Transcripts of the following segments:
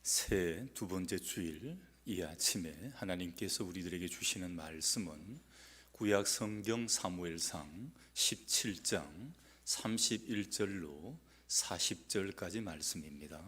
새 두 번째 주일 이 아침에 하나님께서 우리들에게 주시는 말씀은 구약 성경 사무엘상 17장 31절로 40절까지 말씀입니다.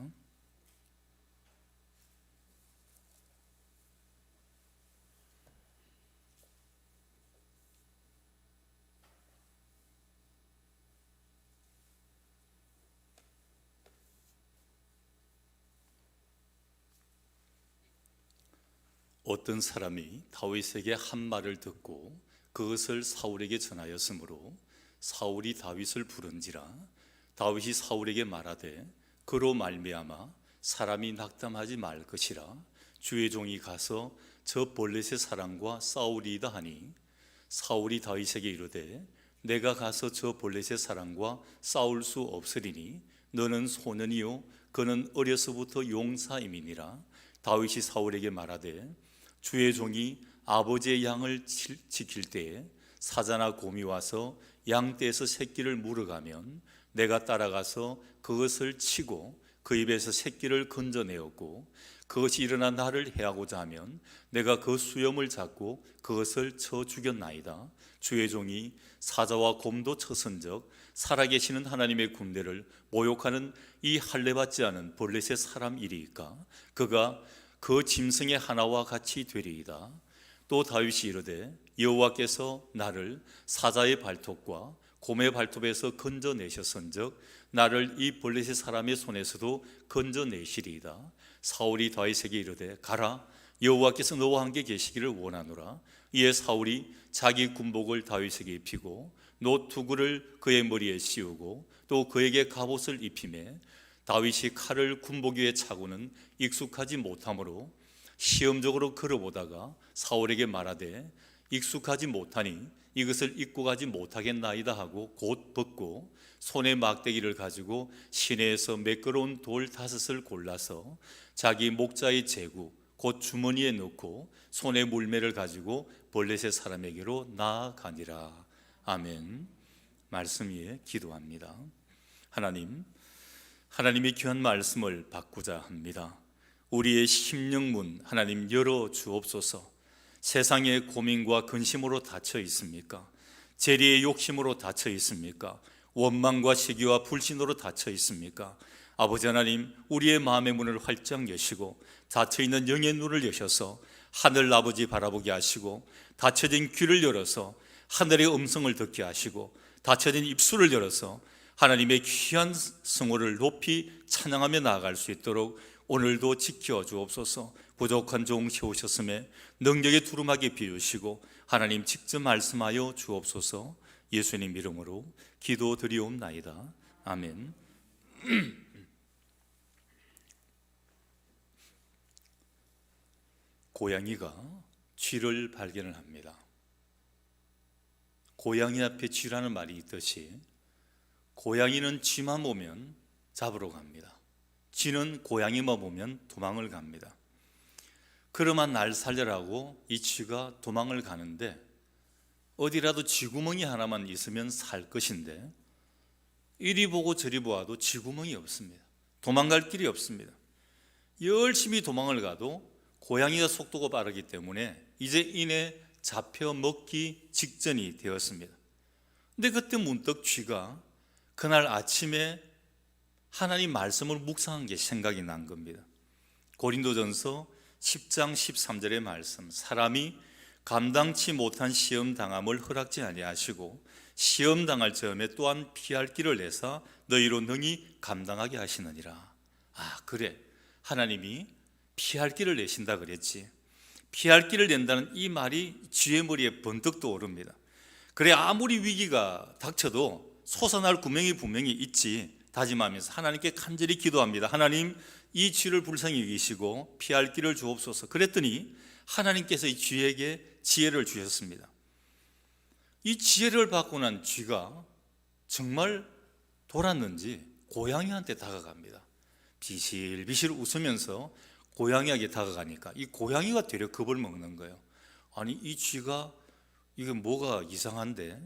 어떤 사람이 다윗에게 한 말을 듣고 그것을 사울에게 전하였으므로 사울이 다윗을 부른지라. 다윗이 사울에게 말하되 그로 말미암아 사람이 낙담하지 말 것이라. 주의 종이 가서 저 볼렛의 사람과 싸우리이다 하니 사울이 다윗에게 이르되 내가 가서 저 볼렛의 사람과 싸울 수 없으리니 너는 소년이요 그는 어려서부터 용사임이니라. 다윗이 사울에게 말하되 주의 종이 아버지의 양을 지킬 때에 사자나 곰이 와서 양떼에서 새끼를 물어가면 내가 따라가서 그것을 치고 그 입에서 새끼를 건져내었고 그것이 일어나 나를 해하고자 하면 내가 그 수염을 잡고 그것을 쳐 죽였나이다. 주의 종이 사자와 곰도 쳐선적 살아계시는 하나님의 군대를 모욕하는 이 할례받지 않은 볼렛의 사람이리이까 그가 그 짐승의 하나와 같이 되리이다. 또 다윗이 이르되 여호와께서 나를 사자의 발톱과 곰의 발톱에서 건져내셨은즉 나를 이 볼렛의 사람의 손에서도 건져내시리이다. 사울이 다윗에게 이르되 가라 여호와께서 너와 함께 계시기를 원하노라. 이에 사울이 자기 군복을 다윗에게 입히고 노투구를 그의 머리에 씌우고 또 그에게 갑옷을 입히매 다윗이 칼을 군복 위에 차고는 익숙하지 못하므로 시험적으로 걸어보다가 사울에게 말하되 익숙하지 못하니 이것을 입고 가지 못하겠나이다 하고 곧 벗고 손에 막대기를 가지고 시내에서 매끄러운 돌 5을 골라서 자기 목자의 제구 곧 주머니에 넣고 손에 물매를 가지고 볼렛의 사람에게로 나아가니라. 아멘. 말씀 위에 기도합니다. 하나님이 귀한 말씀을 받고자 합니다. 우리의 심령문 하나님 열어 주옵소서. 세상의 고민과 근심으로 닫혀 있습니까? 재리의 욕심으로 닫혀 있습니까? 원망과 시기와 불신으로 닫혀 있습니까? 아버지 하나님, 우리의 마음의 문을 활짝 여시고 닫혀 있는 영의 눈을 여셔서 하늘 아버지 바라보게 하시고 닫혀진 귀를 열어서 하늘의 음성을 듣게 하시고 닫혀진 입술을 열어서 하나님의 귀한 성호를 높이 찬양하며 나아갈 수 있도록 오늘도 지켜 주옵소서. 부족한 종 세우셨음에 능력의 두루마기 비우시고 하나님 직접 말씀하여 주옵소서. 예수님 이름으로 기도드리옵나이다. 아멘. 고양이가 쥐를 발견을 합니다. 고양이 앞에 쥐라는 말이 있듯이 고양이는 쥐만 보면 잡으러 갑니다. 쥐는 고양이만 보면 도망을 갑니다. 그러만 날 살려라고 이 쥐가 도망을 가는데 어디라도 쥐구멍이 하나만 있으면 살 것인데 이리 보고 저리 보아도 쥐구멍이 없습니다. 도망갈 길이 없습니다. 열심히 도망을 가도 고양이가 속도가 빠르기 때문에 이제 이내 잡혀 먹기 직전이 되었습니다. 근데 그때 문득 쥐가 그날 아침에 하나님 말씀을 묵상한 게 생각이 난 겁니다. 고린도전서 10장 13절의 말씀, 사람이 감당치 못한 시험 당함을 허락지 아니하시고 시험 당할 즈음에 또한 피할 길을 내사 너희로 능히 감당하게 하시느니라. 그래, 하나님이 피할 길을 내신다 그랬지. 피할 길을 낸다는 이 말이 쥐의 머리에 번뜩 떠오릅니다. 그래, 아무리 위기가 닥쳐도 솟아날 구멍이 분명히 있지 다짐하면서 하나님께 간절히 기도합니다. 하나님, 이 쥐를 불쌍히 여기시고 피할 길을 주옵소서. 그랬더니 하나님께서 이 쥐에게 지혜를 주셨습니다. 이 지혜를 받고 난 쥐가 정말 돌았는지 고양이한테 다가갑니다. 비실비실 웃으면서 고양이에게 다가가니까 이 고양이가 되려 겁을 먹는 거예요. 아니, 이 쥐가 이게 뭐가 이상한데,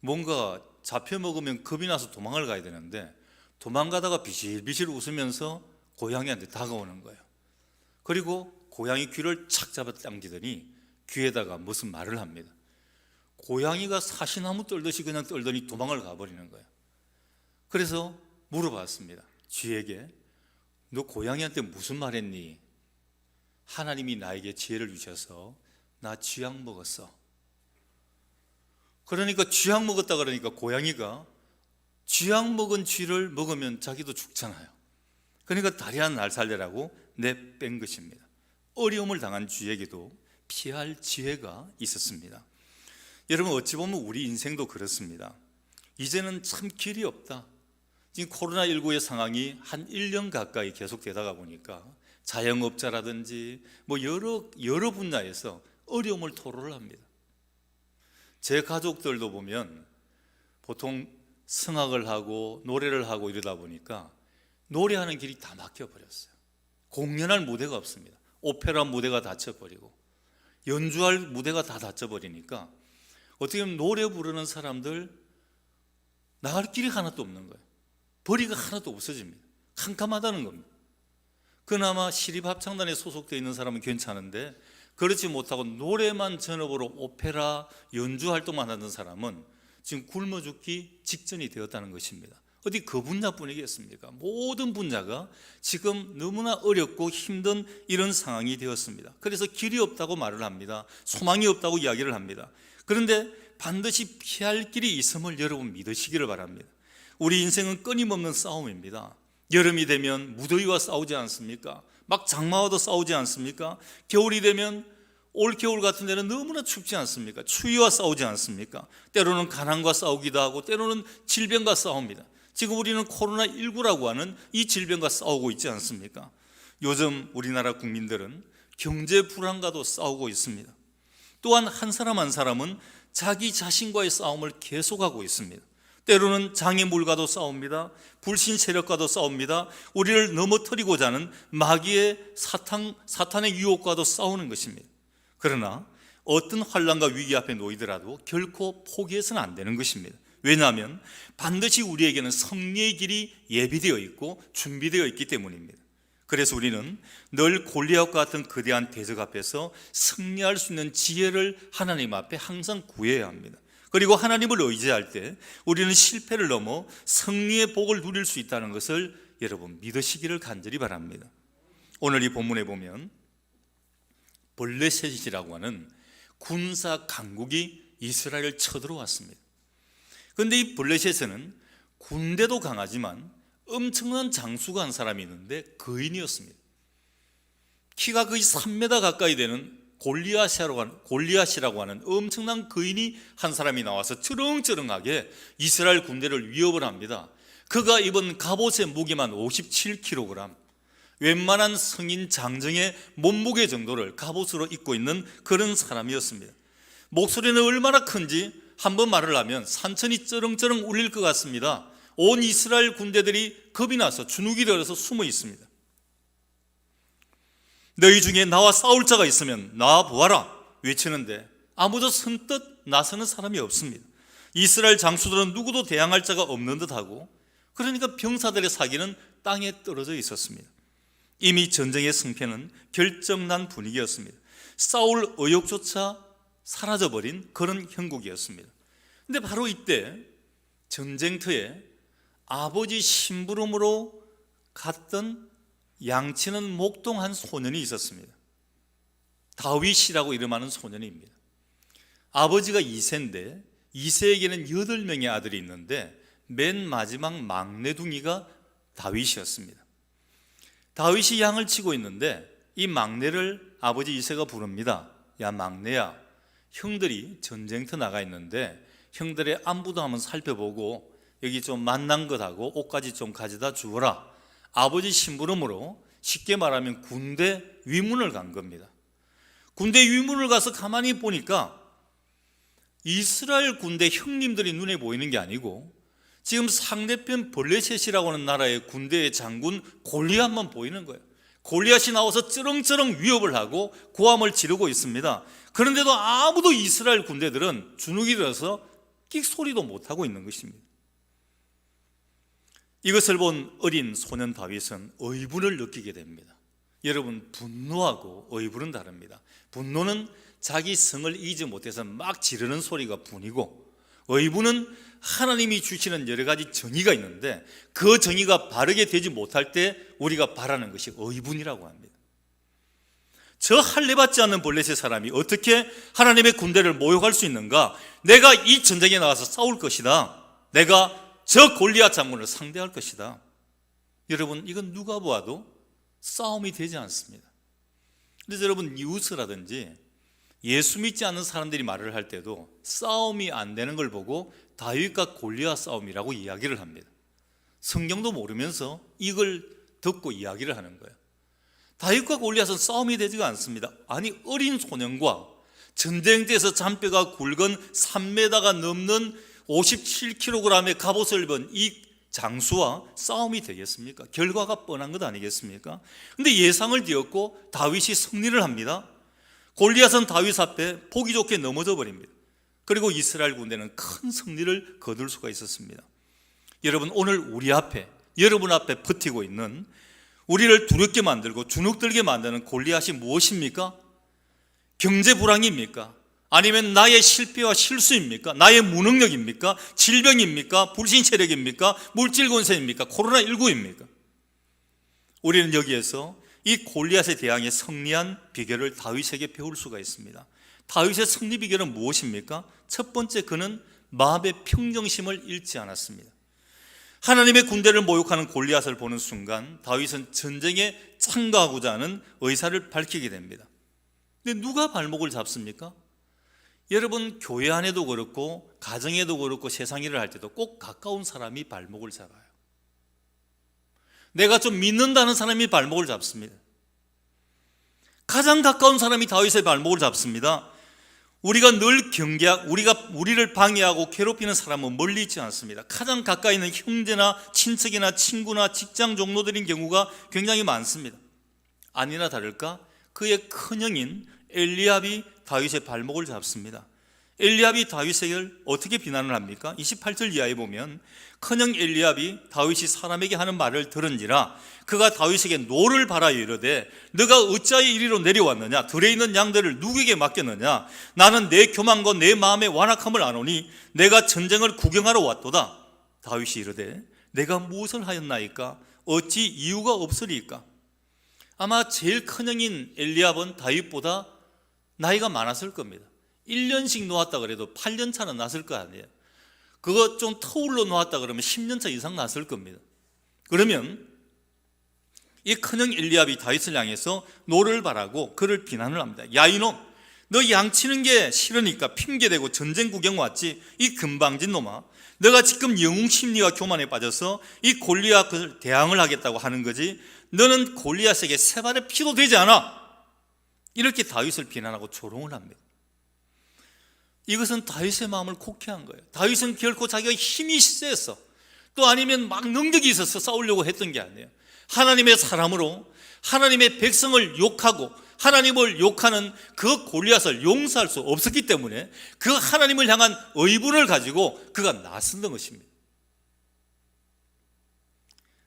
뭔가 잡혀 먹으면 겁이 나서 도망을 가야 되는데 도망가다가 비실비실 웃으면서 고양이한테 다가오는 거예요. 그리고 고양이 귀를 착 잡아 당기더니 귀에다가 무슨 말을 합니다. 고양이가 사시나무 떨듯이 그냥 떨더니 도망을 가버리는 거예요. 그래서 물어봤습니다. 쥐에게 너 고양이한테 무슨 말 했니? 하나님이 나에게 지혜를 주셔서 나 쥐약 먹었어. 그러니까 쥐약 먹었다 그러니까 고양이가 쥐약 먹은 쥐를 먹으면 자기도 죽잖아요. 그러니까 다리 한 날 살려라고 내뺀 것입니다. 어려움을 당한 쥐에게도 피할 지혜가 있었습니다. 여러분, 어찌 보면 우리 인생도 그렇습니다. 이제는 참 길이 없다. 지금 코로나19의 상황이 한 1년 가까이 계속되다가 보니까 자영업자라든지 뭐 여러 분야에서 어려움을 토로를 합니다. 제 가족들도 보면 보통 성악을 하고 노래를 하고 이러다 보니까 노래하는 길이 다 막혀버렸어요. 공연할 무대가 없습니다. 오페라 무대가 닫혀버리고 연주할 무대가 다 닫혀버리니까 어떻게 보면 노래 부르는 사람들 나갈 길이 하나도 없는 거예요. 벌이가 하나도 없어집니다. 캄캄하다는 겁니다. 그나마 시립합창단에 소속되어 있는 사람은 괜찮은데 그렇지 못하고 노래만 전업으로 오페라 연주 활동만 하는 사람은 지금 굶어 죽기 직전이 되었다는 것입니다. 어디 그 분야뿐이겠습니까? 모든 분야가 지금 너무나 어렵고 힘든 이런 상황이 되었습니다. 그래서 길이 없다고 말을 합니다. 소망이 없다고 이야기를 합니다. 그런데 반드시 피할 길이 있음을 여러분 믿으시기를 바랍니다. 우리 인생은 끊임없는 싸움입니다. 여름이 되면 무더위와 싸우지 않습니까? 막 장마와도 싸우지 않습니까? 겨울이 되면 올 겨울 같은 데는 너무나 춥지 않습니까? 추위와 싸우지 않습니까? 때로는 가난과 싸우기도 하고 때로는 질병과 싸웁니다. 지금 우리는 코로나19라고 하는 이 질병과 싸우고 있지 않습니까? 요즘 우리나라 국민들은 경제 불안과도 싸우고 있습니다. 또한 한 사람 한 사람은 자기 자신과의 싸움을 계속하고 있습니다. 때로는 장애물과도 싸웁니다. 불신 세력과도 싸웁니다. 우리를 넘어뜨리고자 하는 마귀의 사탄의 유혹과도 싸우는 것입니다. 그러나 어떤 환난과 위기 앞에 놓이더라도 결코 포기해서는 안 되는 것입니다. 왜냐하면 반드시 우리에게는 승리의 길이 예비되어 있고 준비되어 있기 때문입니다. 그래서 우리는 늘 골리앗과 같은 거대한 대적 앞에서 승리할 수 있는 지혜를 하나님 앞에 항상 구해야 합니다. 그리고 하나님을 의지할 때 우리는 실패를 넘어 승리의 복을 누릴 수 있다는 것을 여러분 믿으시기를 간절히 바랍니다. 오늘 이 본문에 보면 블레셋이라고 하는 군사 강국이 이스라엘을 쳐들어왔습니다. 그런데 이 블레셋은 군대도 강하지만 엄청난 장수가 한 사람이 있는데 거인이었습니다. 키가 거의 3m 가까이 되는 골리앗이라고 하는 엄청난 거인이 한 사람이 나와서 쩌렁쩌렁하게 이스라엘 군대를 위협을 합니다. 그가 입은 갑옷의 무게만 57kg, 웬만한 성인 장정의 몸무게 정도를 갑옷으로 입고 있는 그런 사람이었습니다. 목소리는 얼마나 큰지 한번 말을 하면 산천이 쩌렁쩌렁 울릴 것 같습니다. 온 이스라엘 군대들이 겁이 나서 주눅이 들어서 숨어 있습니다. 너희 중에 나와 싸울 자가 있으면 나와 보아라 외치는데 아무도 선뜻 나서는 사람이 없습니다. 이스라엘 장수들은 누구도 대항할 자가 없는 듯하고 그러니까 병사들의 사기는 땅에 떨어져 있었습니다. 이미 전쟁의 승패는 결정난 분위기였습니다. 싸울 의욕조차 사라져버린 그런 형국이었습니다. 근데 바로 이때 전쟁터에 아버지 심부름으로 갔던 양치는 목동한 소년이 있었습니다. 다윗이라고 이름하는 소년입니다. 아버지가 2세인데 2세에게는 8명의 아들이 있는데 맨 마지막 막내둥이가 다윗이었습니다. 다윗이 양을 치고 있는데 이 막내를 아버지 이새가 부릅니다. 야 막내야, 형들이 전쟁터 나가 있는데 형들의 안부도 한번 살펴보고 여기 좀 만난 것하고 옷까지 좀 가져다 주어라. 아버지 심부름으로 쉽게 말하면 군대 위문을 간 겁니다. 군대 위문을 가서 가만히 보니까 이스라엘 군대 형님들이 눈에 보이는 게 아니고 지금 상대편 블레셋이라고 하는 나라의 군대의 장군 골리앗만 보이는 거예요. 골리앗이 나와서 쩌렁쩌렁 위협을 하고 고함을 지르고 있습니다. 그런데도 아무도 이스라엘 군대들은 주눅이 들어서 끽 소리도 못하고 있는 것입니다. 이것을 본 어린 소년 다윗은 의분을 느끼게 됩니다. 여러분, 분노하고 의분은 다릅니다. 분노는 자기 성을 이기지 못해서 막 지르는 소리가 분이고, 의분은 하나님이 주시는 여러 가지 정의가 있는데 그 정의가 바르게 되지 못할 때 우리가 바라는 것이 의분이라고 합니다. 저 할례 받지 않는 블레셋 사람이 어떻게 하나님의 군대를 모욕할 수 있는가? 내가 이 전쟁에 나가서 싸울 것이다. 내가 저 골리앗 장군을 상대할 것이다. 여러분, 이건 누가 보아도 싸움이 되지 않습니다. 그래서 여러분, 뉴스라든지 예수 믿지 않는 사람들이 말을 할 때도 싸움이 안 되는 걸 보고 다윗과 골리앗 싸움이라고 이야기를 합니다. 성경도 모르면서 이걸 듣고 이야기를 하는 거예요. 다윗과 골리앗은 싸움이 되지가 않습니다. 아니, 어린 소년과 전쟁터에서 잔뼈가 굵은 3m가 넘는 57kg의 갑옷을 입은 이 장수와 싸움이 되겠습니까? 결과가 뻔한 것 아니겠습니까? 근데 예상을 뒤엎고 다윗이 승리를 합니다. 골리앗은 다윗 앞에 보기 좋게 넘어져 버립니다. 그리고 이스라엘 군대는 큰 승리를 거둘 수가 있었습니다. 여러분, 오늘 우리 앞에, 여러분 앞에 버티고 있는, 우리를 두렵게 만들고 주눅들게 만드는 골리앗이 무엇입니까? 경제 불황입니까? 아니면 나의 실패와 실수입니까? 나의 무능력입니까? 질병입니까? 불신체력입니까? 물질 권세입니까? 코로나19입니까? 우리는 여기에서 이 골리앗에 대항해 승리한 비결을 다윗에게 배울 수가 있습니다. 다윗의 승리 비결은 무엇입니까? 첫 번째, 그는 마음의 평정심을 잃지 않았습니다. 하나님의 군대를 모욕하는 골리앗을 보는 순간 다윗은 전쟁에 참가하고자 하는 의사를 밝히게 됩니다. 근데 누가 발목을 잡습니까? 여러분, 교회 안에도 그렇고 가정에도 그렇고 세상 일을 할 때도 꼭 가까운 사람이 발목을 잡아요. 내가 좀 믿는다는 사람이 발목을 잡습니다. 가장 가까운 사람이 다윗의 발목을 잡습니다. 우리가 늘 우리를 방해하고 괴롭히는 사람은 멀리 있지 않습니다. 가장 가까이 있는 형제나 친척이나 친구나 직장 종로들인 경우가 굉장히 많습니다. 아니나 다를까 그의 큰형인 엘리압이 다윗의 발목을 잡습니다. 엘리압이 다윗을 어떻게 비난을 합니까? 28절 이하에 보면 큰형 엘리압이 다윗이 사람에게 하는 말을 들은지라 그가 다윗에게 노를 바라여 이르되 너가 어찌하여 이리로 내려왔느냐? 들에 있는 양들을 누구에게 맡겼느냐? 나는 내 교만과 내 마음의 완악함을 아노니 내가 전쟁을 구경하러 왔도다. 다윗이 이르되 내가 무엇을 하였나이까? 어찌 이유가 없으리까? 아마 제일 큰형인 엘리압은 다윗보다 나이가 많았을 겁니다. 1년씩 놓았다 그래도 8년 차는 났을 거 아니에요. 그거 좀 터울로 놓았다 그러면 10년 차 이상 났을 겁니다. 그러면 이 큰형 엘리압이 다윗을 향해서 노를 바라고 그를 비난을 합니다. 야, 이놈, 너 양치는 게 싫으니까 핑계대고 전쟁 구경 왔지. 이 금방진 놈아, 너가 지금 영웅 심리와 교만에 빠져서 이 골리앗을 대항을 하겠다고 하는 거지. 너는 골리앗에게 세 발의 피도 되지 않아. 이렇게 다윗을 비난하고 조롱을 합니다. 이것은 다윗의 마음을 곡해한 거예요. 다윗은 결코 자기가 힘이 세서 또 아니면 막 능력이 있어서 싸우려고 했던 게 아니에요. 하나님의 사람으로 하나님의 백성을 욕하고 하나님을 욕하는 그 골리앗을 용서할 수 없었기 때문에 그 하나님을 향한 의분을 가지고 그가 나섰던 것입니다.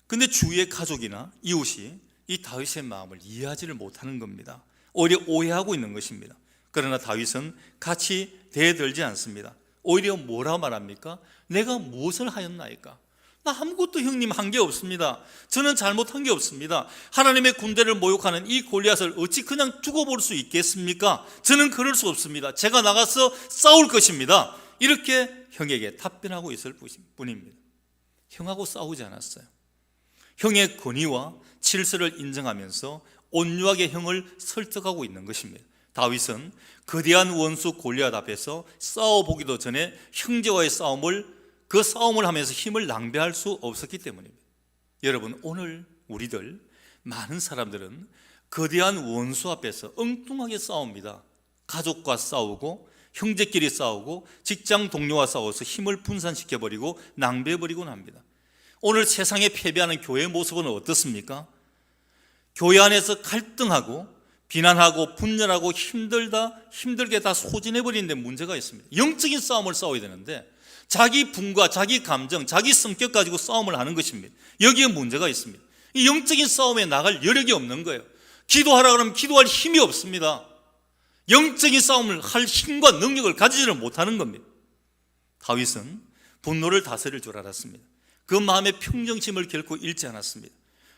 근데 주위의 가족이나 이웃이 이 다윗의 마음을 이해하지를 못하는 겁니다. 오히려 오해하고 있는 것입니다. 그러나 다윗은 같이 대들지 않습니다. 오히려 뭐라 말합니까? 내가 무엇을 하였나이까? 나 아무것도 형님 한 게 없습니다. 저는 잘못한 게 없습니다. 하나님의 군대를 모욕하는 이 골리앗을 어찌 그냥 두고 볼 수 있겠습니까? 저는 그럴 수 없습니다. 제가 나가서 싸울 것입니다. 이렇게 형에게 답변하고 있을 뿐입니다. 형하고 싸우지 않았어요. 형의 권위와 질서를 인정하면서 온유하게 형을 설득하고 있는 것입니다. 다윗은 거대한 원수 골리앗 앞에서 싸워보기도 전에 형제와의 그 싸움을 하면서 힘을 낭비할 수 없었기 때문입니다. 여러분, 오늘 우리들 많은 사람들은 거대한 원수 앞에서 엉뚱하게 싸웁니다. 가족과 싸우고 형제끼리 싸우고 직장 동료와 싸워서 힘을 분산시켜버리고 낭비해버리곤 합니다. 오늘 세상에 패배하는 교회의 모습은 어떻습니까? 교회 안에서 갈등하고 비난하고 분열하고 힘들게 다 소진해버리는 데 문제가 있습니다. 영적인 싸움을 싸워야 되는데 자기 분과 자기 감정, 자기 성격 가지고 싸움을 하는 것입니다. 여기에 문제가 있습니다. 이 영적인 싸움에 나갈 여력이 없는 거예요. 기도하라 그러면 기도할 힘이 없습니다. 영적인 싸움을 할 힘과 능력을 가지지를 못하는 겁니다. 다윗은 분노를 다스릴 줄 알았습니다. 그 마음의 평정심을 결코 잃지 않았습니다.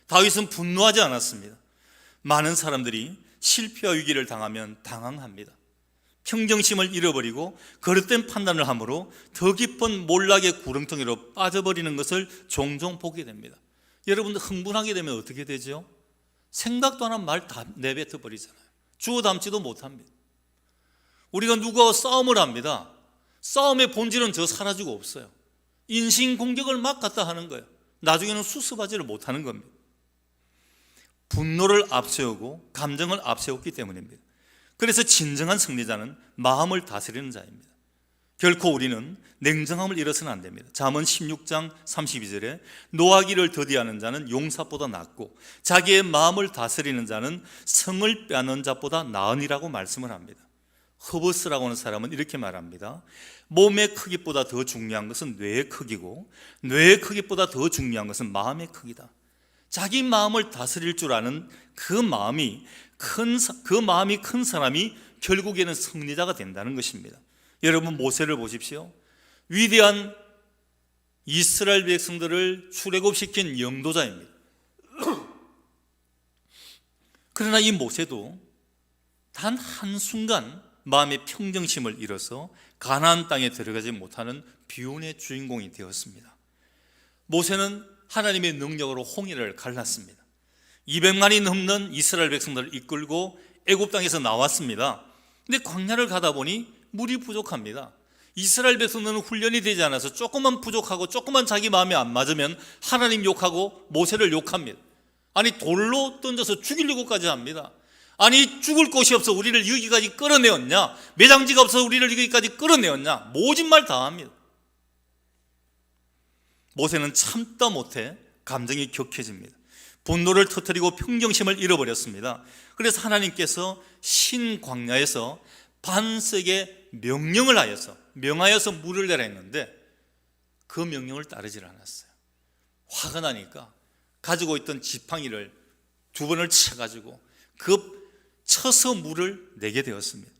다윗은 분노하지 않았습니다. 많은 사람들이 실패와 위기를 당하면 당황합니다. 평정심을 잃어버리고 거릇된 판단을 함으로 더 깊은 몰락의 구렁텅이로 빠져버리는 것을 종종 보게 됩니다. 여러분들 흥분하게 되면 어떻게 되죠? 생각도 안 한 말 다 내뱉어 버리잖아요. 주워 담지도 못합니다. 우리가 누구와 싸움을 합니다. 싸움의 본질은 저 사라지고 없어요. 인신공격을 막 갖다 하는 거예요. 나중에는 수습하지를 못하는 겁니다. 분노를 앞세우고 감정을 앞세웠기 때문입니다. 그래서 진정한 승리자는 마음을 다스리는 자입니다. 결코 우리는 냉정함을 잃어서는 안 됩니다. 잠언 16장 32절에 노하기를 더디하는 자는 용사보다 낫고 자기의 마음을 다스리는 자는 성을 빼앗는 자보다 나으니라고 말씀을 합니다. 허버스라고 하는 사람은 이렇게 말합니다. 몸의 크기보다 더 중요한 것은 뇌의 크기고 뇌의 크기보다 더 중요한 것은 마음의 크기다. 자기 마음을 다스릴 줄 아는 그 마음이 큰 사람이 결국에는 승리자가 된다는 것입니다. 여러분, 모세를 보십시오. 위대한 이스라엘 백성들을 출애굽시킨 영도자입니다. 그러나 이 모세도 단 한순간 마음의 평정심을 잃어서 가나안 땅에 들어가지 못하는 비운의 주인공이 되었습니다. 모세는 하나님의 능력으로 홍해를 갈랐습니다. 200만이 넘는 이스라엘 백성들을 이끌고 애굽 땅에서 나왔습니다. 근데 광야를 가다 보니 물이 부족합니다. 이스라엘 백성들은 훈련이 되지 않아서 조금만 부족하고 조금만 자기 마음에 안 맞으면 하나님 욕하고 모세를 욕합니다. 아니, 돌로 던져서 죽이려고까지 합니다. 아니, 죽을 곳이 없어 우리를 여기까지 끌어내었냐? 매장지가 없어서 우리를 여기까지 끌어내었냐? 모진 말 다 합니다. 모세는 참다 못해 감정이 격해집니다. 분노를 터뜨리고 평정심을 잃어버렸습니다. 그래서 하나님께서 신광야에서 반석에 명하여서 물을 내라 했는데 그 명령을 따르질 않았어요. 화가 나니까 가지고 있던 지팡이를 2번을 쳐가지고 쳐서 물을 내게 되었습니다.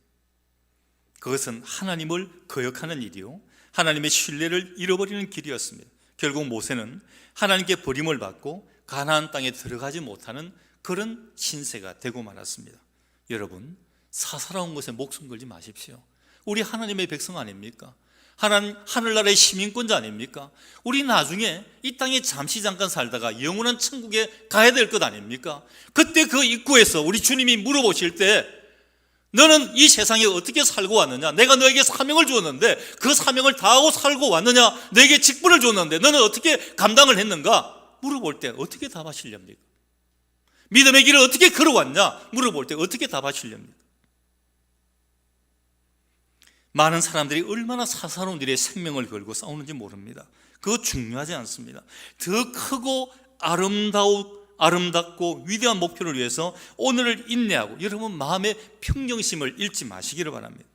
그것은 하나님을 거역하는 일이요, 하나님의 신뢰를 잃어버리는 길이었습니다. 결국 모세는 하나님께 버림을 받고 가나안 땅에 들어가지 못하는 그런 신세가 되고 말았습니다. 여러분, 사사로운 것에 목숨 걸지 마십시오. 우리 하나님의 백성 아닙니까? 하늘나라의 시민권자 아닙니까? 우리 나중에 이 땅에 잠깐 살다가 영원한 천국에 가야 될 것 아닙니까? 그때 그 입구에서 우리 주님이 물어보실 때 너는 이 세상에 어떻게 살고 왔느냐? 내가 너에게 사명을 주었는데 그 사명을 다하고 살고 왔느냐? 너에게 직분을 줬는데 너는 어떻게 감당을 했는가? 물어볼 때 어떻게 답하시렵니까? 믿음의 길을 어떻게 걸어왔냐? 물어볼 때 어떻게 답하시렵니까? 많은 사람들이 얼마나 사사로운 일에 생명을 걸고 싸우는지 모릅니다. 그거 중요하지 않습니다. 더 크고 아름답고 위대한 목표를 위해서 오늘을 인내하고 여러분 마음의 평정심을 잃지 마시기를 바랍니다.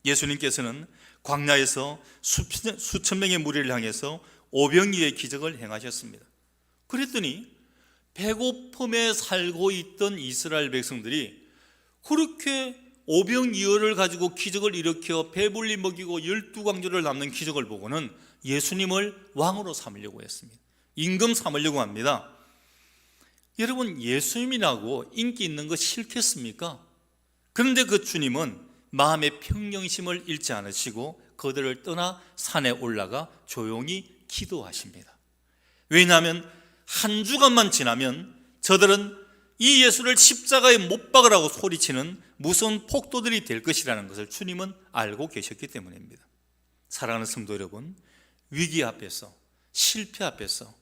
예수님께서는 광야에서 수천 명의 무리를 향해서 오병이어의 기적을 행하셨습니다. 그랬더니 배고픔에 살고 있던 이스라엘 백성들이 그렇게 오병이어를 가지고 기적을 일으켜 배불리 먹이고 12광주를 남는 기적을 보고는 예수님을 왕으로 삼으려고 했습니다. 임금 삼으려고 합니다. 여러분, 예수님이라고 인기 있는 거 싫겠습니까? 그런데 그 주님은 마음의 평정심을 잃지 않으시고 그들을 떠나 산에 올라가 조용히 기도하십니다. 왜냐하면 한 주간만 지나면 저들은 이 예수를 십자가에 못 박으라고 소리치는 무서운 폭도들이 될 것이라는 것을 주님은 알고 계셨기 때문입니다. 사랑하는 성도 여러분, 위기 앞에서, 실패 앞에서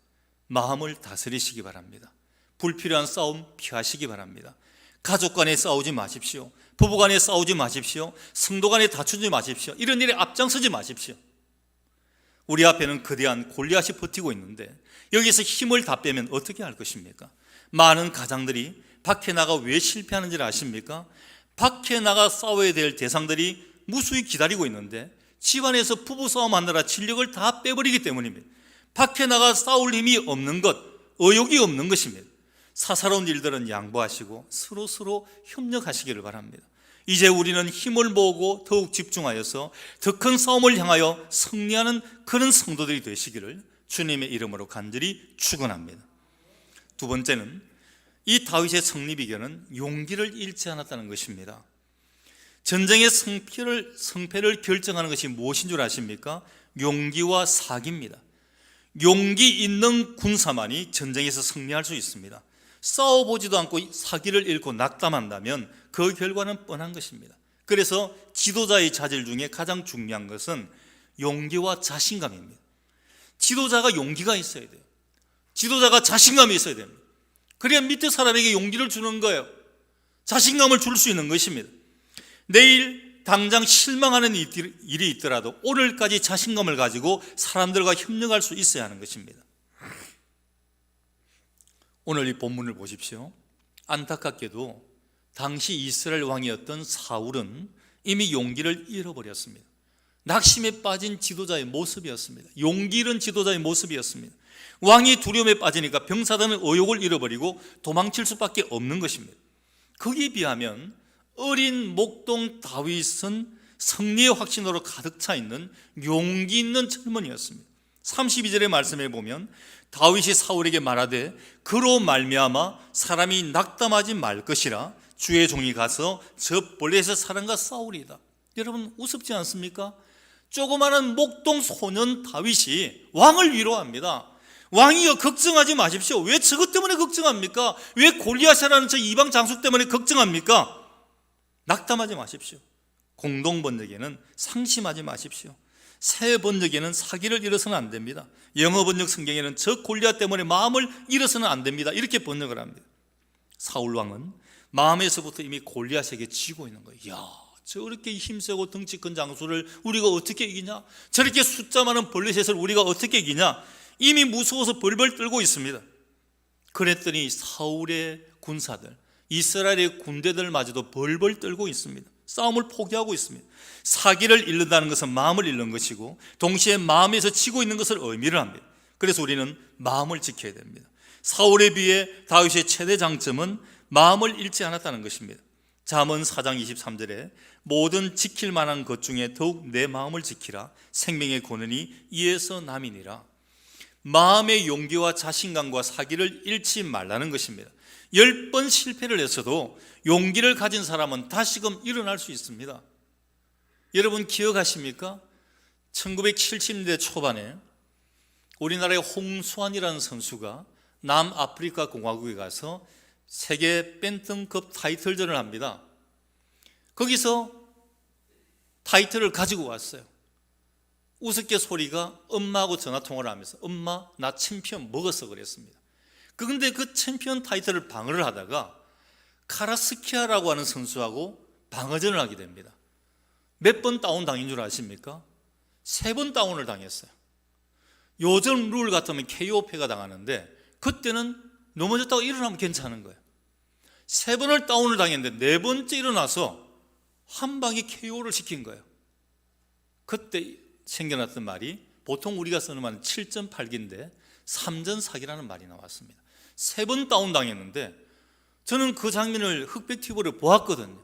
마음을 다스리시기 바랍니다. 불필요한 싸움 피하시기 바랍니다. 가족 간에 싸우지 마십시오. 부부 간에 싸우지 마십시오. 성도 간에 다투지 마십시오. 이런 일에 앞장서지 마십시오. 우리 앞에는 거대한 골리앗이 버티고 있는데 여기서 힘을 다 빼면 어떻게 할 것입니까? 많은 가장들이 밖에 나가 왜 실패하는지를 아십니까? 밖에 나가 싸워야 될 대상들이 무수히 기다리고 있는데 집안에서 부부싸움 하느라 진력을 다 빼버리기 때문입니다. 밖에 나가 싸울 힘이 없는 것, 의욕이 없는 것입니다. 사사로운 일들은 양보하시고 서로 협력하시기를 바랍니다. 이제 우리는 힘을 모으고 더욱 집중하여서 더 큰 싸움을 향하여 승리하는 그런 성도들이 되시기를 주님의 이름으로 간절히 축원합니다. 두 번째는 이 다윗의 승리 비결은 용기를 잃지 않았다는 것입니다. 전쟁의 승패를 결정하는 것이 무엇인 줄 아십니까? 용기와 사기입니다. 용기 있는 군사만이 전쟁에서 승리할 수 있습니다. 싸워보지도 않고 사기를 잃고 낙담한다면 그 결과는 뻔한 것입니다. 그래서 지도자의 자질 중에 가장 중요한 것은 용기와 자신감입니다. 지도자가 용기가 있어야 돼요. 지도자가 자신감이 있어야 됩니다. 그래야 밑에 사람에게 용기를 주는 거예요. 자신감을 줄 수 있는 것입니다. 내일 당장 실망하는 일이 있더라도 오늘까지 자신감을 가지고 사람들과 협력할 수 있어야 하는 것입니다. 오늘 이 본문을 보십시오. 안타깝게도 당시 이스라엘 왕이었던 사울은 이미 용기를 잃어버렸습니다. 낙심에 빠진 지도자의 모습이었습니다. 용기 잃은 지도자의 모습이었습니다. 왕이 두려움에 빠지니까 병사들은 의욕을 잃어버리고 도망칠 수밖에 없는 것입니다. 거기에 비하면 어린 목동 다윗은 승리의 확신으로 가득 차 있는 용기 있는 젊은이였습니다. 32절의 말씀에 보면 다윗이 사울에게 말하되 그로 말미암아 사람이 낙담하지 말 것이라 주의 종이 가서 저 블레셋 사람과 싸우리이다. 여러분 우습지 않습니까? 조그마한 목동 소년 다윗이 왕을 위로합니다. 왕이여 걱정하지 마십시오. 왜 저것 때문에 걱정합니까? 왜 골리앗이라는 저 이방 장수 때문에 걱정합니까? 낙담하지 마십시오. 공동 번역에는 상심하지 마십시오. 새 번역에는 사기를 잃어서는 안 됩니다. 영어 번역 성경에는 저 골리앗 때문에 마음을 잃어서는 안 됩니다. 이렇게 번역을 합니다. 사울 왕은 마음에서부터 이미 골리앗에게 지고 있는 거예요. 야, 저렇게 힘세고 덩치 큰 장수를 우리가 어떻게 이기냐? 저렇게 숫자 많은 블레셋을 우리가 어떻게 이기냐? 이미 무서워서 벌벌 떨고 있습니다. 그랬더니 사울의 군사들, 이스라엘의 군대들마저도 벌벌 떨고 있습니다. 싸움을 포기하고 있습니다. 사기를 잃는다는 것은 마음을 잃는 것이고 동시에 마음에서 지고 있는 것을 의미를 합니다. 그래서 우리는 마음을 지켜야 됩니다. 사울에 비해 다윗의 최대 장점은 마음을 잃지 않았다는 것입니다. 잠언 4장 23절에 모든 지킬 만한 것 중에 더욱 내 마음을 지키라. 생명의 권능이 이에서 남이니라. 마음의 용기와 자신감과 사기를 잃지 말라는 것입니다. 10번 실패를 했어도 용기를 가진 사람은 다시금 일어날 수 있습니다. 여러분 기억하십니까? 1970년대 초반에 우리나라의 홍수환이라는 선수가 남아프리카 공화국에 가서 세계 밴tam급 타이틀전을 합니다. 거기서 타이틀을 가지고 왔어요. 우습게소리가 엄마하고 전화통화를 하면서 엄마 나 챔피언 먹었어 그랬습니다. 그런데 그 챔피언 타이틀을 방어를 하다가 카라스키아라고 하는 선수하고 방어전을 하게 됩니다. 몇 번 다운 당인 줄 아십니까? 3번 다운을 당했어요. 요즘 룰 같으면 KO패가 당하는데 그때는 넘어졌다가 일어나면 괜찮은 거예요. 3번을 다운을 당했는데 4번째 일어나서 한 방에 KO를 시킨 거예요. 그때 생겨났던 말이 보통 우리가 쓰는 말은 7.8기인데 3전사기라는 말이 나왔습니다. 3번 다운 당했는데 저는 그 장면을 흑백 TV를 보았거든요.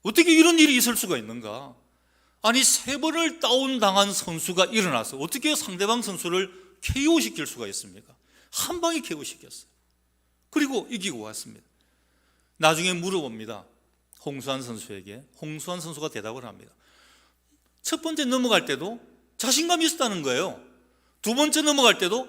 어떻게 이런 일이 있을 수가 있는가? 아니 3번을 다운 당한 선수가 일어나서 어떻게 상대방 선수를 KO 시킬 수가 있습니까? 한 방에 KO 시켰어요. 그리고 이기고 왔습니다. 나중에 물어봅니다. 홍수환 선수에게. 홍수환 선수가 대답을 합니다. 첫 번째 넘어갈 때도 자신감이 있었다는 거예요. 두 번째 넘어갈 때도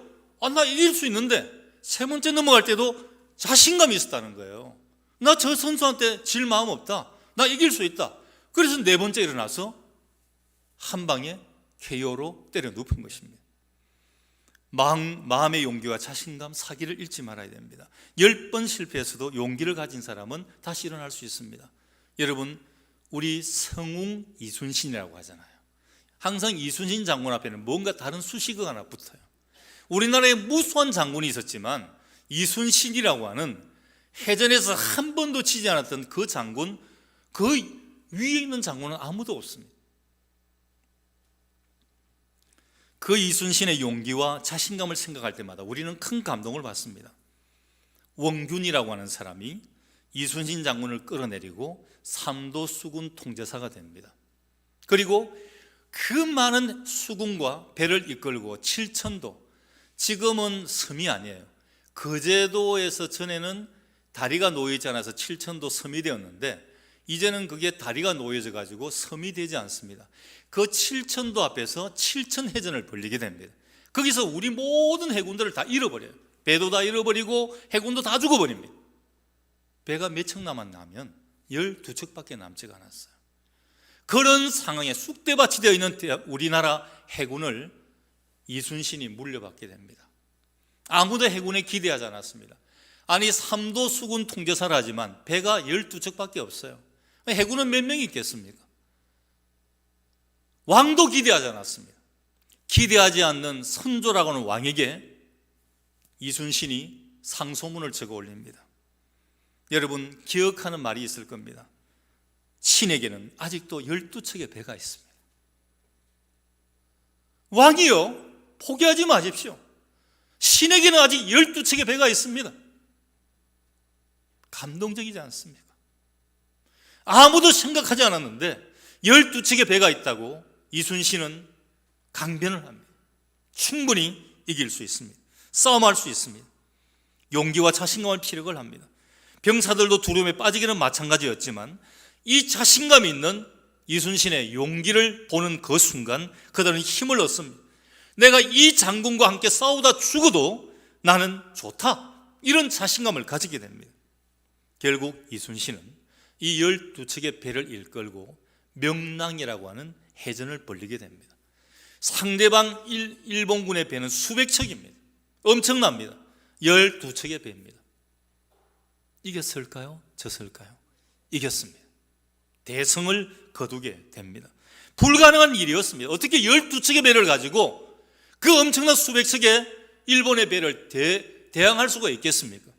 나 이길 수 있는데 세 번째 넘어갈 때도 자신감이 있었다는 거예요. 나 저 선수한테 질 마음 없다. 나 이길 수 있다. 그래서 네 번째 일어나서 한 방에 KO로 때려 눕힌 것입니다. 마음의 용기와 자신감, 사기를 잃지 말아야 됩니다. 10번 실패해서도 용기를 가진 사람은 다시 일어날 수 있습니다. 여러분 우리 성웅 이순신이라고 하잖아요. 항상 이순신 장군 앞에는 뭔가 다른 수식어가 하나 붙어요. 우리나라에 무수한 장군이 있었지만 이순신이라고 하는 해전에서 한 번도 치지 않았던 그 장군, 그 위에 있는 장군은 아무도 없습니다. 그 이순신의 용기와 자신감을 생각할 때마다 우리는 큰 감동을 받습니다. 원균이라고 하는 사람이 이순신 장군을 끌어내리고 삼도 수군 통제사가 됩니다. 그리고 그 많은 수군과 배를 이끌고 칠천도, 지금은 섬이 아니에요. 거제도에서 전에는 다리가 놓여있지 않아서 칠천도 섬이 되었는데 이제는 그게 다리가 놓여져 가지고 섬이 되지 않습니다. 그 칠천도 앞에서 칠천해전을 벌리게 됩니다. 거기서 우리 모든 해군들을 다 잃어버려요. 배도 다 잃어버리고 해군도 다 죽어버립니다. 배가 몇 척 남았냐면 12척밖에 남지가 않았어요. 그런 상황에 쑥대밭이 되어 있는 우리나라 해군을 이순신이 물려받게 됩니다. 아무도 해군에 기대하지 않았습니다. 아니, 삼도 수군 통제사라지만 배가 12척밖에 없어요. 해군은 몇 명이 있겠습니까? 왕도 기대하지 않았습니다. 기대하지 않는 선조라고 하는 왕에게 이순신이 상소문을 적어 올립니다. 여러분 기억하는 말이 있을 겁니다. 신에게는 아직도 12척의 배가 있습니다. 왕이요, 포기하지 마십시오. 신에게는 아직 12척의 배가 있습니다. 감동적이지 않습니까? 아무도 생각하지 않았는데 12척의 배가 있다고 이순신은 강변을 합니다. 충분히 이길 수 있습니다. 싸움할 수 있습니다. 용기와 자신감을 피력을 합니다. 병사들도 두려움에 빠지기는 마찬가지였지만 이 자신감 있는 이순신의 용기를 보는 그 순간 그들은 힘을 얻습니다. 내가 이 장군과 함께 싸우다 죽어도 나는 좋다, 이런 자신감을 가지게 됩니다. 결국 이순신은 이 12척의 배를 이끌고 명랑이라고 하는 해전을 벌리게 됩니다. 상대방 일본군의 배는 수백 척입니다. 엄청납니다. 12척의 배입니다. 이겼을까요? 졌을까요? 이겼습니다. 대성을 거두게 됩니다. 불가능한 일이었습니다. 어떻게 12척의 배를 가지고 그 엄청난 수백 척의 일본의 배를 대항할 수가 있겠습니까?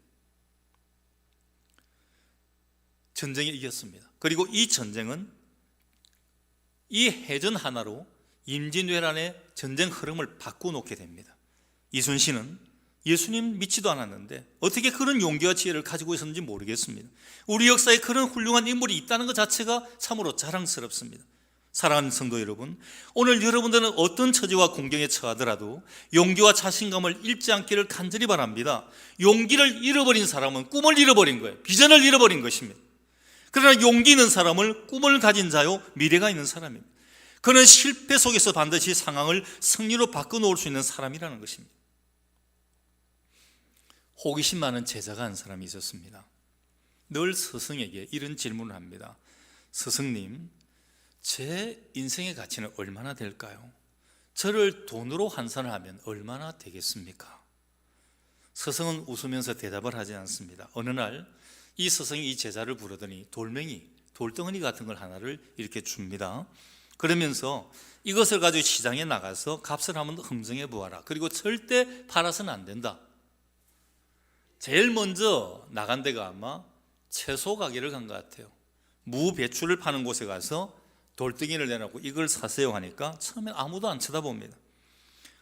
전쟁에 이겼습니다. 그리고 이 전쟁은 이 해전 하나로 임진왜란의 전쟁 흐름을 바꿔놓게 됩니다. 이순신은 예수님 믿지도 않았는데 어떻게 그런 용기와 지혜를 가지고 있었는지 모르겠습니다. 우리 역사에 그런 훌륭한 인물이 있다는 것 자체가 참으로 자랑스럽습니다. 사랑하는 성도 여러분, 오늘 여러분들은 어떤 처지와 공경에 처하더라도 용기와 자신감을 잃지 않기를 간절히 바랍니다. 용기를 잃어버린 사람은 꿈을 잃어버린 거예요. 비전을 잃어버린 것입니다. 그러나 용기 있는 사람을 꿈을 가진 자요, 미래가 있는 사람입니다. 그는 실패 속에서 반드시 상황을 승리로 바꿔놓을 수 있는 사람이라는 것입니다. 호기심 많은 제자가 한 사람이 있었습니다. 늘 스승에게 이런 질문을 합니다. 스승님, 제 인생의 가치는 얼마나 될까요? 저를 돈으로 환산을 하면 얼마나 되겠습니까? 스승은 웃으면서 대답을 하지 않습니다. 어느 날 이 스승이 이 제자를 부르더니 돌멩이, 돌덩어리 같은 걸 하나를 이렇게 줍니다. 그러면서 이것을 가지고 시장에 나가서 값을 한번 흥정해 보아라. 그리고 절대 팔아서는 안 된다. 제일 먼저 나간 데가 아마 채소 가게를 간 것 같아요. 무, 배추를 파는 곳에 가서 돌덩이를 내놓고 이걸 사세요 하니까 처음엔 아무도 안 쳐다봅니다.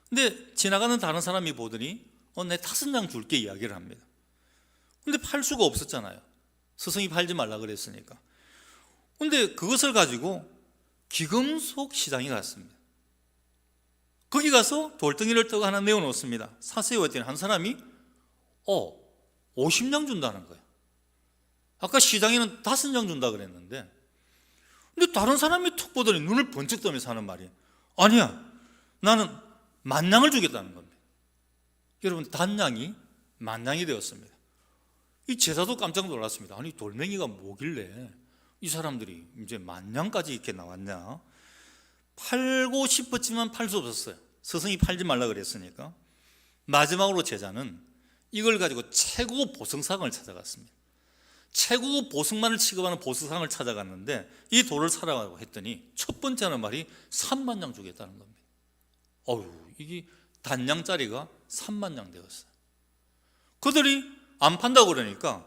근데 지나가는 다른 사람이 보더니 내 5장 줄게 이야기를 합니다. 근데 팔 수가 없었잖아요. 스승이 팔지 말라 그랬으니까. 근데 그것을 가지고 기금속 시장에 갔습니다. 거기 가서 돌덩이를 떠고 하나 내어놓습니다. 사세요 했더니 한 사람이 50냥 준다는 거예요. 아까 시장에는 5장 준다 그랬는데, 근데 다른 사람이 툭 보더니 눈을 번쩍 뜨면서 하는 말이, 아니야, 나는 10,000냥을 주겠다는 겁니다. 여러분, 단냥이 10,000냥이 되었습니다. 이 제자도 깜짝 놀랐습니다. 아니, 돌멩이가 뭐길래 이 사람들이 이제 10,000냥까지 이렇게 나왔냐. 팔고 싶었지만 팔 수 없었어요. 스승이 팔지 말라 그랬으니까. 마지막으로 제자는 이걸 가지고 최고 보성상을 찾아갔습니다. 최고 보성만을 취급하는 보성상을 찾아갔는데 이 돌을 사라고 했더니 첫 번째 하는 말이 30,000냥 주겠다는 겁니다. 이게 단냥짜리가 30,000냥 되었어요. 그들이 안 판다고 그러니까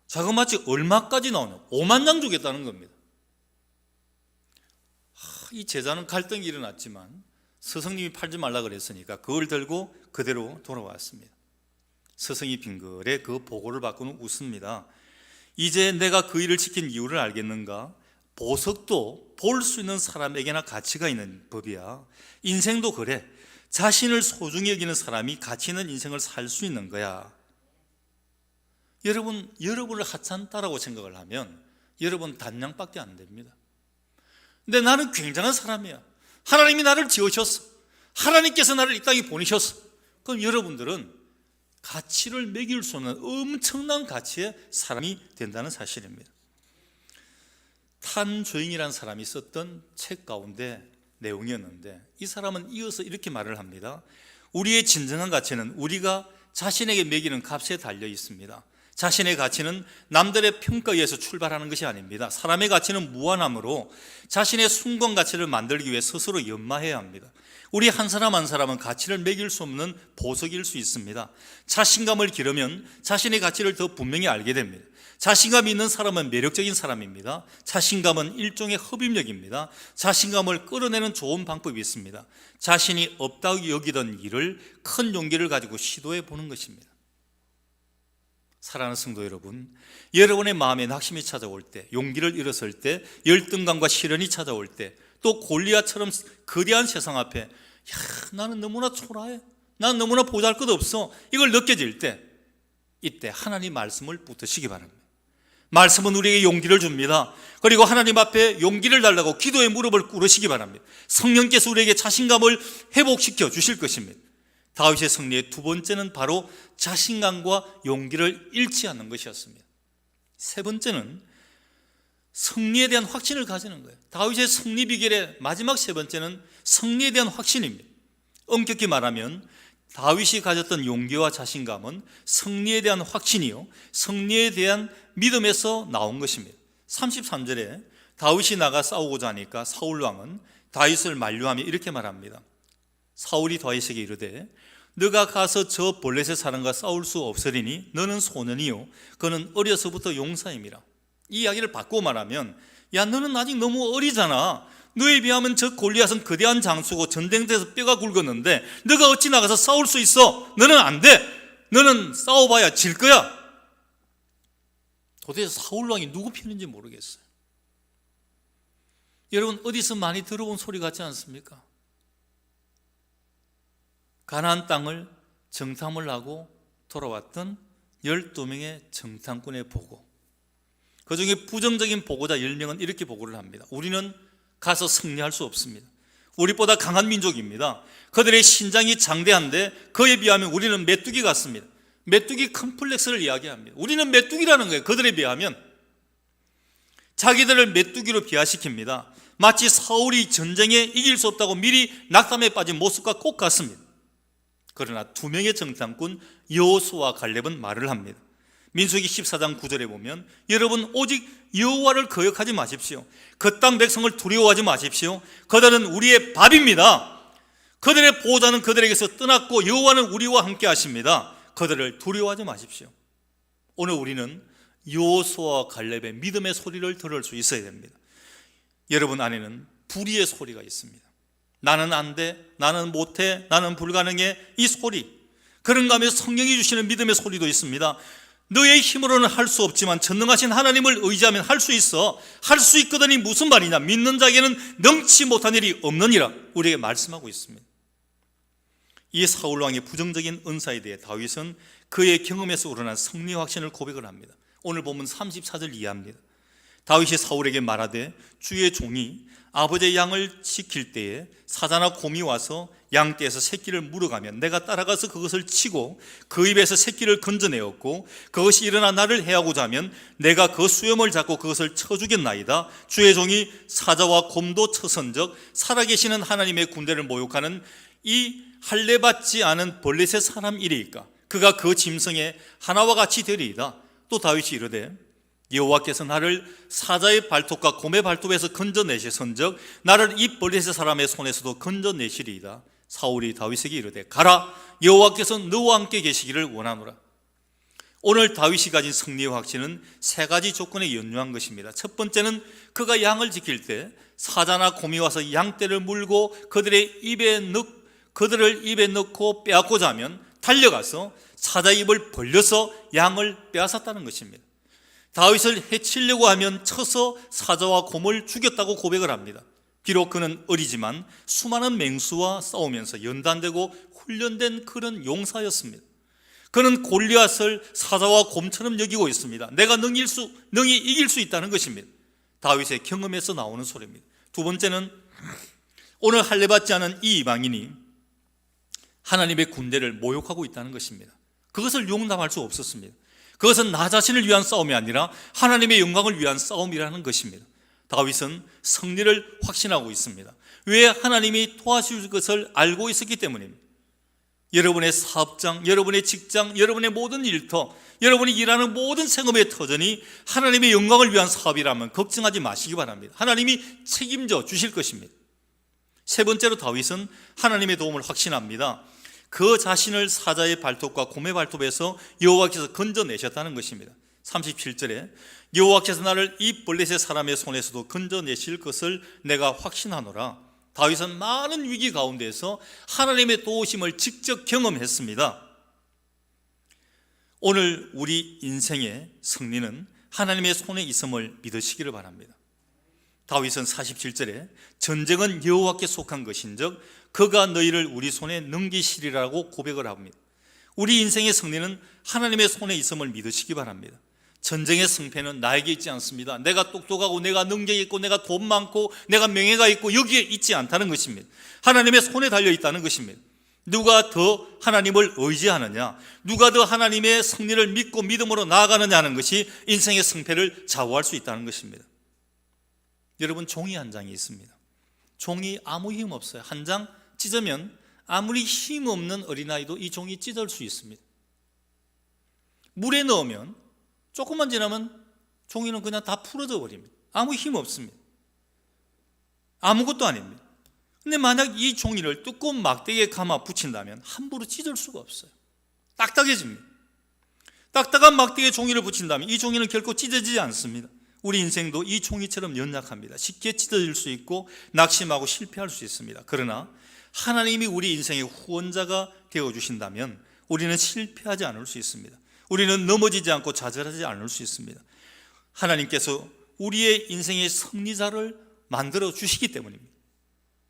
자그마치 얼마까지 나오냐, 50,000냥 주겠다는 겁니다. 이 제자는 갈등이 일어났지만 스승님이 팔지 말라 그랬으니까 그걸 들고 그대로 돌아왔습니다. 스승이 빙글에 그 보고를 받고는 웃습니다. 이제 내가 그 일을 지킨 이유를 알겠는가? 보석도 볼 수 있는 사람에게나 가치가 있는 법이야. 인생도 그래. 자신을 소중히 여기는 사람이 가치 있는 인생을 살 수 있는 거야. 여러분을 하찮다라고 생각을 하면 여러분 단량밖에 안 됩니다. 근데 나는 굉장한 사람이야. 하나님이 나를 지으셨어. 하나님께서 나를 이 땅에 보내셨어. 그럼 여러분들은 가치를 매길 수 없는 엄청난 가치의 사람이 된다는 사실입니다. 탄 조잉이라는 사람이 썼던 책 가운데 내용이었는데, 이 사람은 이어서 이렇게 말을 합니다. 우리의 진정한 가치는 우리가 자신에게 매기는 값에 달려 있습니다. 자신의 가치는 남들의 평가에 의해서 출발하는 것이 아닙니다. 사람의 가치는 무한함으로 자신의 숭고한 가치를 만들기 위해 스스로 연마해야 합니다. 우리 한 사람 한 사람은 가치를 매길 수 없는 보석일 수 있습니다. 자신감을 기르면 자신의 가치를 더 분명히 알게 됩니다. 자신감이 있는 사람은 매력적인 사람입니다. 자신감은 일종의 흡입력입니다. 자신감을 끌어내는 좋은 방법이 있습니다. 자신이 없다고 여기던 일을 큰 용기를 가지고 시도해 보는 것입니다. 사랑하는 성도 여러분, 여러분의 마음에 낙심이 찾아올 때, 용기를 잃었을 때, 열등감과 시련이 찾아올 때, 또 골리앗처럼 거대한 세상 앞에 나는 너무나 초라해, 나는 너무나 보잘것없어, 이걸 느껴질 때, 이때 하나님 말씀을 붙드시기 바랍니다. 말씀은 우리에게 용기를 줍니다. 그리고 하나님 앞에 용기를 달라고 기도의 무릎을 꿇으시기 바랍니다. 성령께서 우리에게 자신감을 회복시켜 주실 것입니다. 다윗의 승리의 두 번째는 바로 자신감과 용기를 잃지 않는 것이었습니다. 세 번째는 승리에 대한 확신을 가지는 거예요. 다윗의 승리 비결의 마지막 세 번째는 승리에 대한 확신입니다. 엄격히 말하면 다윗이 가졌던 용기와 자신감은 승리에 대한 확신이요, 승리에 대한 믿음에서 나온 것입니다. 33절에 다윗이 나가 싸우고자 하니까 사울왕은 다윗을 만류하며 이렇게 말합니다. 사울이 다윗에게 이르되 너가 가서 저 블레셋 사람과 싸울 수 없으리니 너는 소년이요 그는 어려서부터 용사임이라. 이 이야기를 바꾸고 말하면, 야 너는 아직 너무 어리잖아. 너에 비하면 저 골리앗은 거대한 장수고 전쟁터에서 뼈가 굵었는데 너가 어찌 나가서 싸울 수 있어? 너는 안 돼. 너는 싸워봐야 질 거야. 도대체 사울왕이 누구 편인지 모르겠어요. 여러분 어디서 많이 들어본 소리 같지 않습니까? 가나안 땅을 정탐을 하고 돌아왔던 12명의 정탐꾼의 보고, 그 중에 부정적인 보고자 10명은 이렇게 보고를 합니다. 우리는 가서 승리할 수 없습니다. 우리보다 강한 민족입니다. 그들의 신장이 장대한데 그에 비하면 우리는 메뚜기 같습니다. 메뚜기 컴플렉스를 이야기합니다. 우리는 메뚜기라는 거예요. 그들에 비하면. 자기들을 메뚜기로 비하시킵니다. 마치 사울이 전쟁에 이길 수 없다고 미리 낙담에 빠진 모습과 꼭 같습니다. 그러나 두 명의 정탐꾼 여호수아와 갈렙은 말을 합니다. 민수기 14장 9절에 보면, 여러분 오직 여호와를 거역하지 마십시오. 그 땅 백성을 두려워하지 마십시오. 그들은 우리의 밥입니다. 그들의 보호자는 그들에게서 떠났고 여호와는 우리와 함께 하십니다. 그들을 두려워하지 마십시오. 오늘 우리는 여호수아와 갈렙의 믿음의 소리를 들을 수 있어야 됩니다. 여러분 안에는 불의의 소리가 있습니다. 나는 안 돼, 나는 못해, 나는 불가능해, 이 소리. 그런가 하면 성령이 주시는 믿음의 소리도 있습니다. 너의 힘으로는 할 수 없지만 전능하신 하나님을 의지하면 할 수 있어. 할 수 있거든이 무슨 말이냐? 믿는 자에게는 능치 못한 일이 없느니라 우리에게 말씀하고 있습니다. 이 사울왕의 부정적인 은사에 대해 다윗은 그의 경험에서 우러난 승리 확신을 고백을 합니다. 오늘 보면 34절 이해합니다. 다윗이 사울에게 말하되 주의 종이 아버지의 양을 지킬 때에 사자나 곰이 와서 양떼에서 새끼를 물어가면 내가 따라가서 그것을 치고 그 입에서 새끼를 건져내었고 그것이 일어나 나를 해하고자 하면 내가 그 수염을 잡고 그것을 쳐주겠나이다. 주의 종이 사자와 곰도 쳐선적 살아계시는 하나님의 군대를 모욕하는 이 할례받지 않은 블레셋 사람 이리이까 그가 그 짐승의 하나와 같이 되리이다. 또 다윗이 이르되 여호와께서 나를 사자의 발톱과 곰의 발톱에서 건져내시선적 나를 이 블레셋 사람의 손에서도 건져내시리이다. 사울이 다윗에게 이르되 가라, 여호와께서 너와 함께 계시기를 원하노라. 오늘 다윗이 가진 승리의 확신은 세 가지 조건에 연유한 것입니다. 첫 번째는 그가 양을 지킬 때 사자나 곰이 와서 양떼를 물고 그들을 입에 넣고 빼앗고자 하면 달려가서 사자의 입을 벌려서 양을 빼앗았다는 것입니다. 다윗을 해치려고 하면 쳐서 사자와 곰을 죽였다고 고백을 합니다. 비록 그는 어리지만 수많은 맹수와 싸우면서 연단되고 훈련된 그런 용사였습니다. 그는 골리앗을 사자와 곰처럼 여기고 있습니다. 내가 능히 이길 수 있다는 것입니다. 다윗의 경험에서 나오는 소리입니다. 두 번째는 오늘 할례받지 않은 이 이방인이 하나님의 군대를 모욕하고 있다는 것입니다. 그것을 용납할 수 없었습니다. 그것은 나 자신을 위한 싸움이 아니라 하나님의 영광을 위한 싸움이라는 것입니다. 다윗은 승리를 확신하고 있습니다. 왜? 하나님이 도와주실 것을 알고 있었기 때문입니다. 여러분의 사업장, 여러분의 직장, 여러분의 모든 일터, 여러분이 일하는 모든 생업의 터전이 하나님의 영광을 위한 사업이라면 걱정하지 마시기 바랍니다. 하나님이 책임져 주실 것입니다. 세 번째로 다윗은 하나님의 도움을 확신합니다. 그 자신을 사자의 발톱과 곰의 발톱에서 여호와께서 건져내셨다는 것입니다. 37절에 여호와께서 나를 이 블레셋 사람의 손에서도 건져내실 것을 내가 확신하노라. 다윗은 많은 위기 가운데서 하나님의 도우심을 직접 경험했습니다. 오늘 우리 인생의 승리는 하나님의 손에 있음을 믿으시기를 바랍니다. 다윗은 47절에 전쟁은 여호와께 속한 것인즉 그가 너희를 우리 손에 넘기시리라고 고백을 합니다. 우리 인생의 승리는 하나님의 손에 있음을 믿으시기 바랍니다. 전쟁의 승패는 나에게 있지 않습니다. 내가 똑똑하고 내가 능력이 있고 내가 돈 많고 내가 명예가 있고 여기에 있지 않다는 것입니다. 하나님의 손에 달려 있다는 것입니다. 누가 더 하나님을 의지하느냐, 누가 더 하나님의 승리를 믿고 믿음으로 나아가느냐 하는 것이 인생의 승패를 좌우할 수 있다는 것입니다. 여러분, 종이 한 장이 있습니다. 종이 아무 힘 없어요. 한 장 찢으면 아무리 힘 없는 어린아이도 이 종이 찢을 수 있습니다. 물에 넣으면 조금만 지나면 종이는 그냥 다 풀어져 버립니다. 아무 힘 없습니다. 아무것도 아닙니다. 근데 만약 이 종이를 두꺼운 막대기에 감아 붙인다면 함부로 찢을 수가 없어요. 딱딱해집니다. 딱딱한 막대기에 종이를 붙인다면 이 종이는 결코 찢어지지 않습니다. 우리 인생도 이 종이처럼 연약합니다. 쉽게 찢어질 수 있고 낙심하고 실패할 수 있습니다. 그러나 하나님이 우리 인생의 후원자가 되어주신다면 우리는 실패하지 않을 수 있습니다. 우리는 넘어지지 않고 좌절하지 않을 수 있습니다. 하나님께서 우리의 인생의 승리자를 만들어 주시기 때문입니다.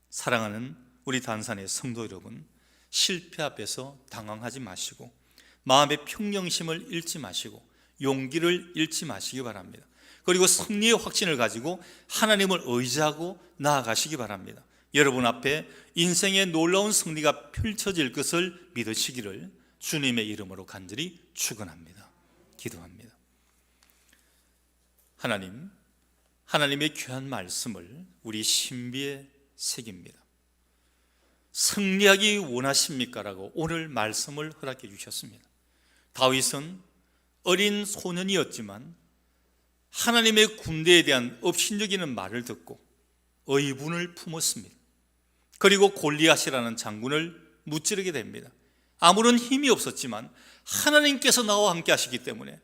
사랑하는 우리 단산의 성도 여러분, 실패 앞에서 당황하지 마시고 마음의 평정심을 잃지 마시고 용기를 잃지 마시기 바랍니다. 그리고 승리의 확신을 가지고 하나님을 의지하고 나아가시기 바랍니다. 여러분 앞에 인생의 놀라운 승리가 펼쳐질 것을 믿으시기를 주님의 이름으로 간절히 축원합니다. 기도합니다. 하나님, 하나님의 귀한 말씀을 우리 신비에 새깁니다. 승리하기 원하십니까? 라고 오늘 말씀을 허락해 주셨습니다. 다윗은 어린 소년이었지만 하나님의 군대에 대한 업신여기는 말을 듣고 의분을 품었습니다. 그리고 골리앗이라는 장군을 무찌르게 됩니다. 아무런 힘이 없었지만 하나님께서 나와 함께 하시기 때문에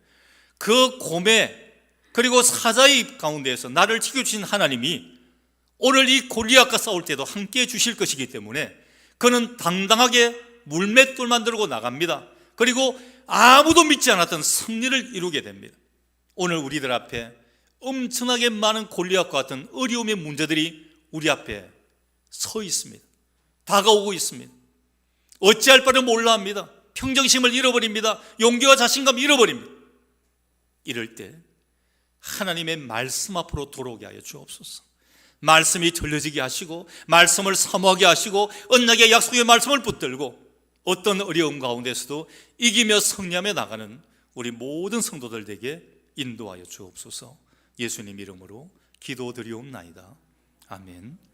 그 곰의 그리고 사자의 입 가운데에서 나를 지켜주신 하나님이 오늘 이 골리앗과 싸울 때도 함께 해 주실 것이기 때문에 그는 당당하게 물맷돌만 들고 나갑니다. 그리고 아무도 믿지 않았던 승리를 이루게 됩니다. 오늘 우리들 앞에 엄청나게 많은 골리앗과 같은 어려움의 문제들이 우리 앞에 서 있습니다. 다가오고 있습니다. 어찌할 바를 몰라 합니다. 평정심을 잃어버립니다. 용기와 자신감 잃어버립니다. 이럴 때 하나님의 말씀 앞으로 돌아오게 하여 주옵소서. 말씀이 들려지게 하시고 말씀을 사모하게 하시고 언약의 약속의 말씀을 붙들고 어떤 어려움 가운데서도 이기며 승리하며 나가는 우리 모든 성도들에게 인도하여 주옵소서. 예수님 이름으로 기도드리옵나이다. 아멘.